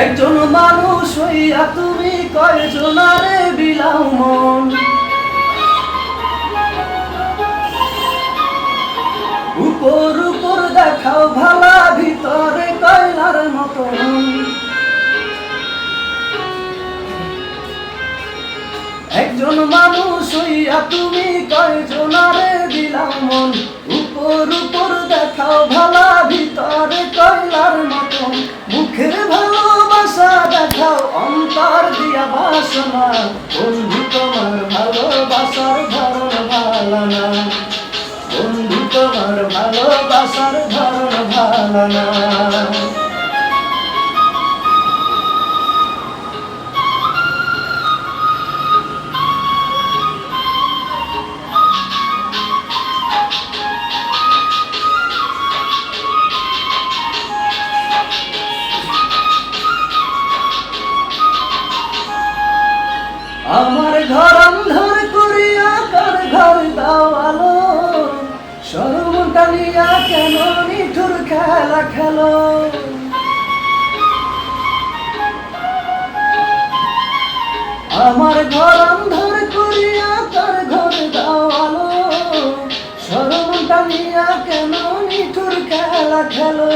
একজন মানুষ হইয়া তুমি কয়জনারে বিলাও মন। উপর উপর দেখাও ভালা, ভিতরে কয়লার মতন। একজন মানুষ হইয়া তুমি কয়জনারে বিলাও মন। উপর উপর দেখাও ভালা, ভিতরে কয়লার মতন। মুখের ভালোবাসা দেখাও, অন্তর দিয়া বাসনা। বন্ধু তোমার ভালোবাসার ধরন ভালো না, বন্ধু তোমার ভালোবাসার ধরন ভালো না। আমার ঘর অন্ধর করিয়া কার ঘর দাও আলো। শরম টানিয়া কেন নিঠুর খেলা খেলো। আমার ঘর অন্ধর করিয়া কার ঘর দাও আলো। শরম টানিয়া কেন নিঠুর খেলা খেলো।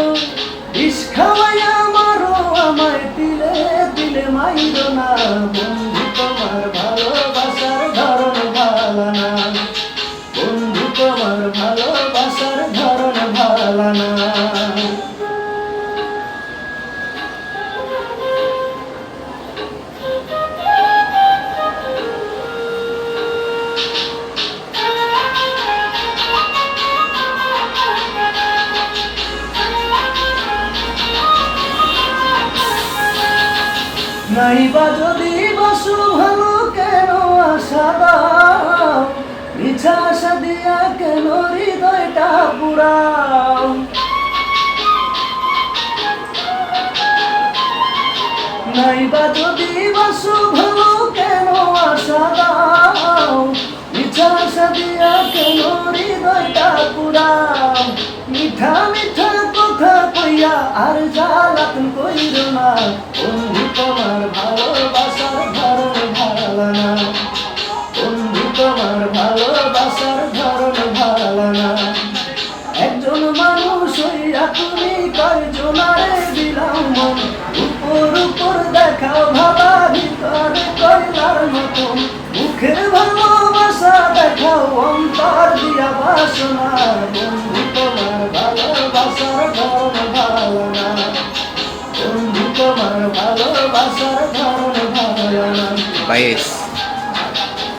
বিষ খাওয়াইয়া মারো আমায়, তিলে তিলে মাইরো না। বন্ধু তোমার ভালোবাসার ধরন ভালো না, বন্ধু তোমার ভালোবাসার ধরন ভালো না। নাইবা যদি বসু ভালো, কেন আশা দাও। মিছা আশা দিয়া কেন হৃদয়টা পুরাও। নাইবা যদি বসু ভালো, কেন আশা দাও। মিছা আশা দিয়া কেন হৃদয়টা পুরাও। মিঠা মিঠা কথা কইয়া আর জ্বালাতন কইরো না। বন্ধু তোমার ভালোবাসার ধরন ভালো না, বন্ধু তোমার ভালোবাসার ধরন ভালো না। একজন মানুষ হইয়া তুমি কয়জনারে বিলাও মন। উপর উপর দেখাও ভালা, ভিতরে কয়লার মতন। মুখের ভালোবাসা দেখাও, অন্তর দিয়া বাসনা।